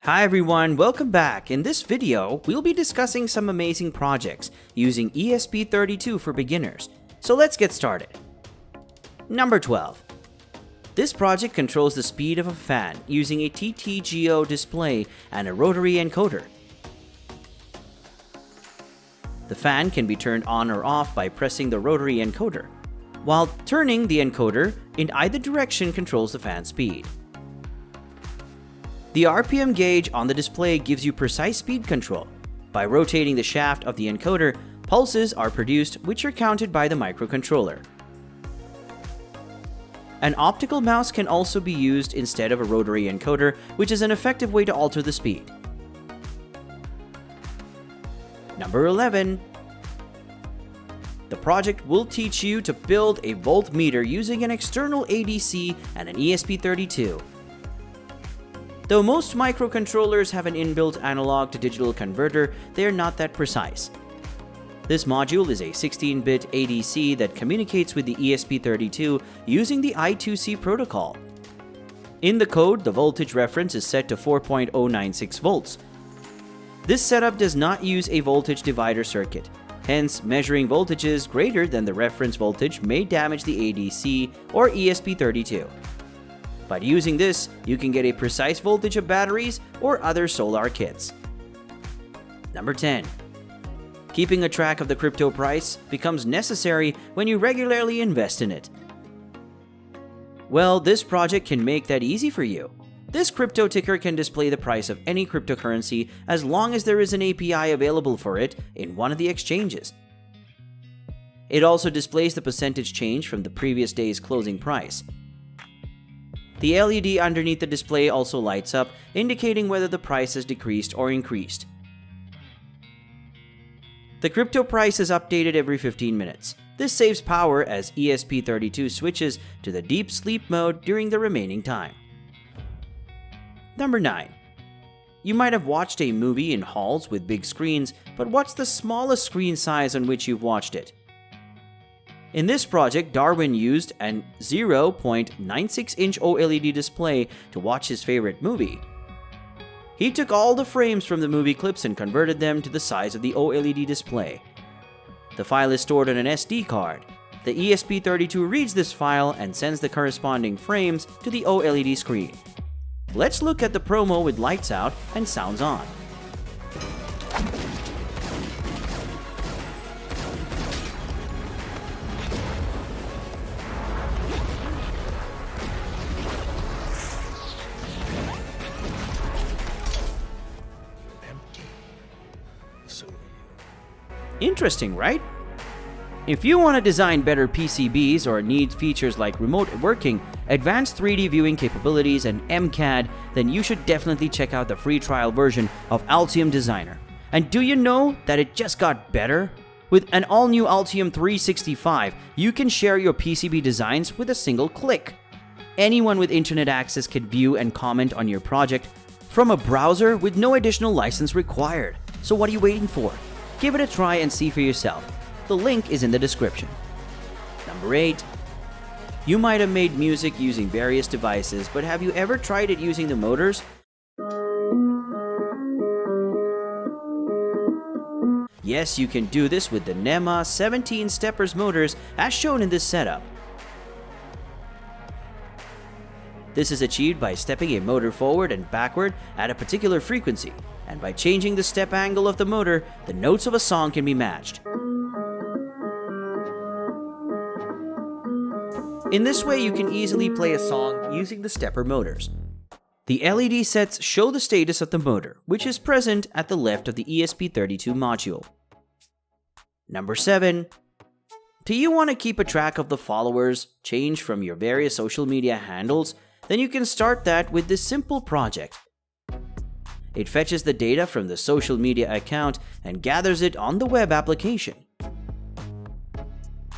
Hi everyone, welcome back. In this video, we'll be discussing some amazing projects using ESP32 for beginners. So let's get started. Number 12. This project controls the speed of a fan using a TTGO display and a rotary encoder. The fan can be turned on or off by pressing the rotary encoder, while turning the encoder in either direction controls the fan speed. The RPM gauge on the display gives you precise speed control. By rotating the shaft of the encoder, pulses are produced which are counted by the microcontroller. An optical mouse can also be used instead of a rotary encoder, which is an effective way to alter the speed. Number 11. The project will teach you to build a voltmeter using an external ADC and an ESP32. Though most microcontrollers have an inbuilt analog to digital converter, they are not that precise. This module is a 16-bit ADC that communicates with the ESP32 using the I2C protocol. In the code, the voltage reference is set to 4.096 volts. This setup does not use a voltage divider circuit. Hence, measuring voltages greater than the reference voltage may damage the ADC or ESP32. By using this, you can get a precise voltage of batteries or other solar kits. Number 10. Keeping a track of the crypto price becomes necessary when you regularly invest in it. Well, this project can make that easy for you. This crypto ticker can display the price of any cryptocurrency as long as there is an API available for it in one of the exchanges. It also displays the percentage change from the previous day's closing price. The LED underneath the display also lights up, indicating whether the price has decreased or increased. The crypto price is updated every 15 minutes. This saves power as ESP32 switches to the deep sleep mode during the remaining time. Number 9. You might have watched a movie in halls with big screens, but what's the smallest screen size on which you've watched it? In this project, Darwin used an 0.96-inch OLED display to watch his favorite movie. He took all the frames from the movie clips and converted them to the size of the OLED display. The file is stored on an SD card. The ESP32 reads this file and sends the corresponding frames to the OLED screen. Let's look at the promo with lights out and sounds on. Interesting, right? If you want to design better PCBs or need features like remote working, advanced 3D viewing capabilities, and MCAD, then you should definitely check out the free trial version of Altium Designer. And do you know that it just got better? With an all-new Altium 365, you can share your PCB designs with a single click. Anyone with internet access can view and comment on your project from a browser with no additional license required. So what are you waiting for? Give it a try and see for yourself. The link is in the description. Number 8. You might have made music using various devices, but have you ever tried it using the motors? Yes, you can do this with the NEMA 17 steppers motors as shown in this setup. This is achieved by stepping a motor forward and backward at a particular frequency, and by changing the step angle of the motor, the notes of a song can be matched. In this way, you can easily play a song using the stepper motors. The LED sets show the status of the motor, which is present at the left of the ESP32 module. Number 7. Do you want to keep a track of the followers change from your various social media handles? Then you can start that with this simple project. It fetches the data from the social media account and gathers it on the web application.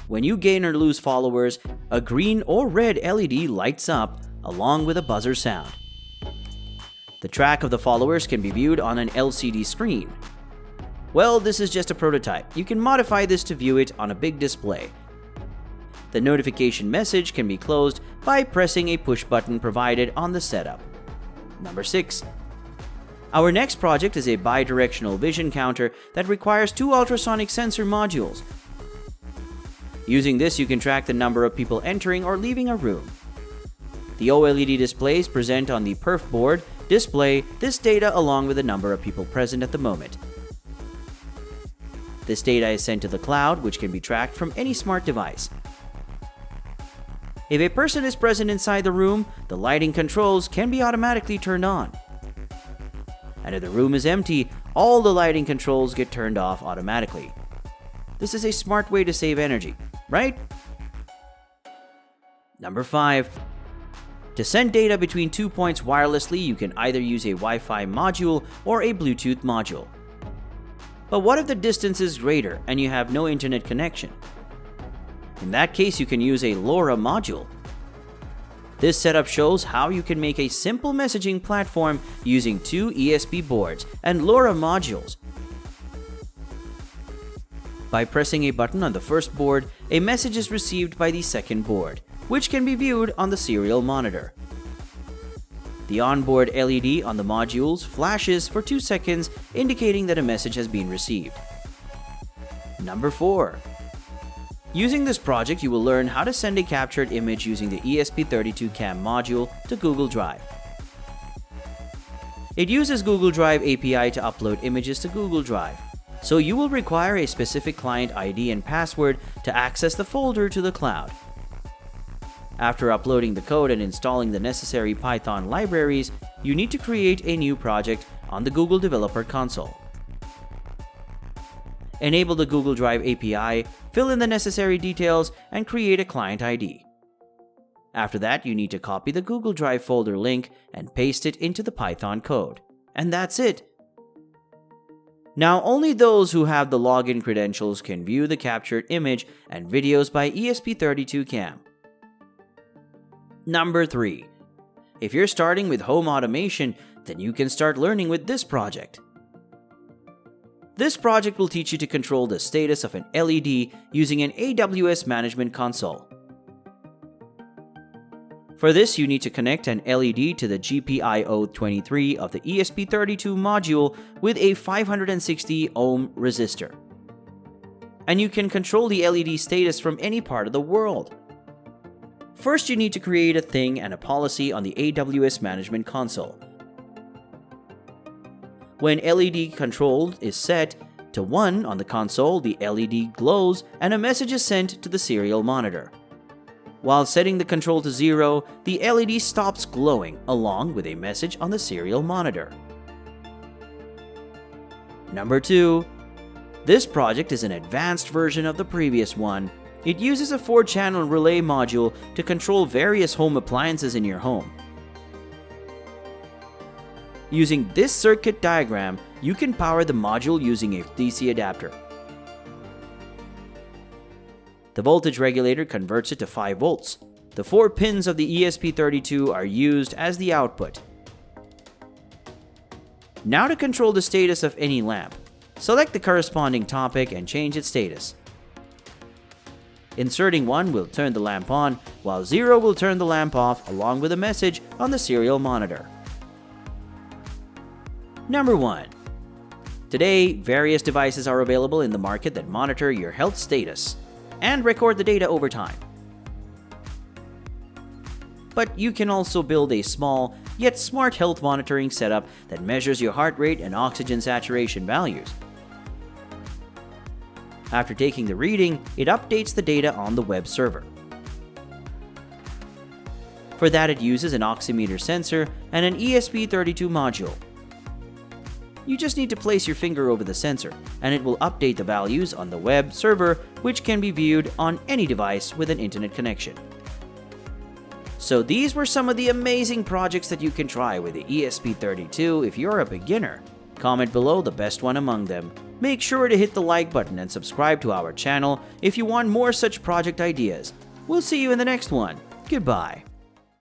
When you gain or lose followers, a green or red LED lights up along with a buzzer sound. The track of the followers can be viewed on an LCD screen. Well, this is just a prototype. You can modify this to view it on a big display. The notification message can be closed by pressing a push button provided on the setup. Number 6. Our next project is a bidirectional vision counter that requires 2 ultrasonic sensor modules. Using this, you can track the number of people entering or leaving a room. The OLED displays present on the perf board display this data along with the number of people present at the moment. This data is sent to the cloud, which can be tracked from any smart device. If a person is present inside the room, the lighting controls can be automatically turned on. And if the room is empty, all the lighting controls get turned off automatically. This is a smart way to save energy, right? Number 5. To send data between 2 points wirelessly, you can either use a Wi-Fi module or a Bluetooth module. But what if the distance is greater and you have no internet connection? In that case, you can use a LoRa module. This setup shows how you can make a simple messaging platform using 2 ESP boards and LoRa modules. By pressing a button on the first board, a message is received by the second board, which can be viewed on the serial monitor. The onboard LED on the modules flashes for 2 seconds, indicating that a message has been received. Number 4. Using this project, you will learn how to send a captured image using the ESP32 CAM module to Google Drive. It uses Google Drive API to upload images to Google Drive, so you will require a specific client ID and password to access the folder to the cloud. After uploading the code and installing the necessary Python libraries, you need to create a new project on the Google Developer Console. Enable the Google Drive API, fill in the necessary details, and create a client ID. After that, you need to copy the Google Drive folder link and paste it into the Python code. And that's it. Now, only those who have the login credentials can view the captured image and videos by ESP32 CAM. Number 3. If you're starting with home automation, then you can start learning with this project. This project will teach you to control the status of an LED using an AWS management console. For this, you need to connect an LED to the GPIO23 of the ESP32 module with a 560 ohm resistor. And you can control the LED status from any part of the world. First, you need to create a thing and a policy on the AWS management console. When LED control is set to 1 on the console, the LED glows and a message is sent to the serial monitor. While setting the control to 0, the LED stops glowing along with a message on the serial monitor. Number 2. This project is an advanced version of the previous one. It uses a 4-channel relay module to control various home appliances in your home. Using this circuit diagram, you can power the module using a DC adapter. The voltage regulator converts it to 5 volts. The 4 pins of the ESP32 are used as the output. Now to control the status of any lamp, select the corresponding topic and change its status. Inserting 1 will turn the lamp on, while 0 will turn the lamp off along with a message on the serial monitor. Number 1. Today, various devices are available in the market that monitor your health status and record the data over time. But you can also build a small, yet smart health monitoring setup that measures your heart rate and oxygen saturation values. After taking the reading, it updates the data on the Webserver. For that, it uses an Oximeter sensor and an ESP32 module. You just need to place your finger over the sensor, and it will update the values on the Webserver, which can be viewed on any device with an internet connection. So these were some of the amazing projects that you can try with the ESP32 if you're a beginner. Comment below the best one among them. Make sure to hit the like button and subscribe to our channel if you want more such project ideas. We'll see you in the next one. Goodbye.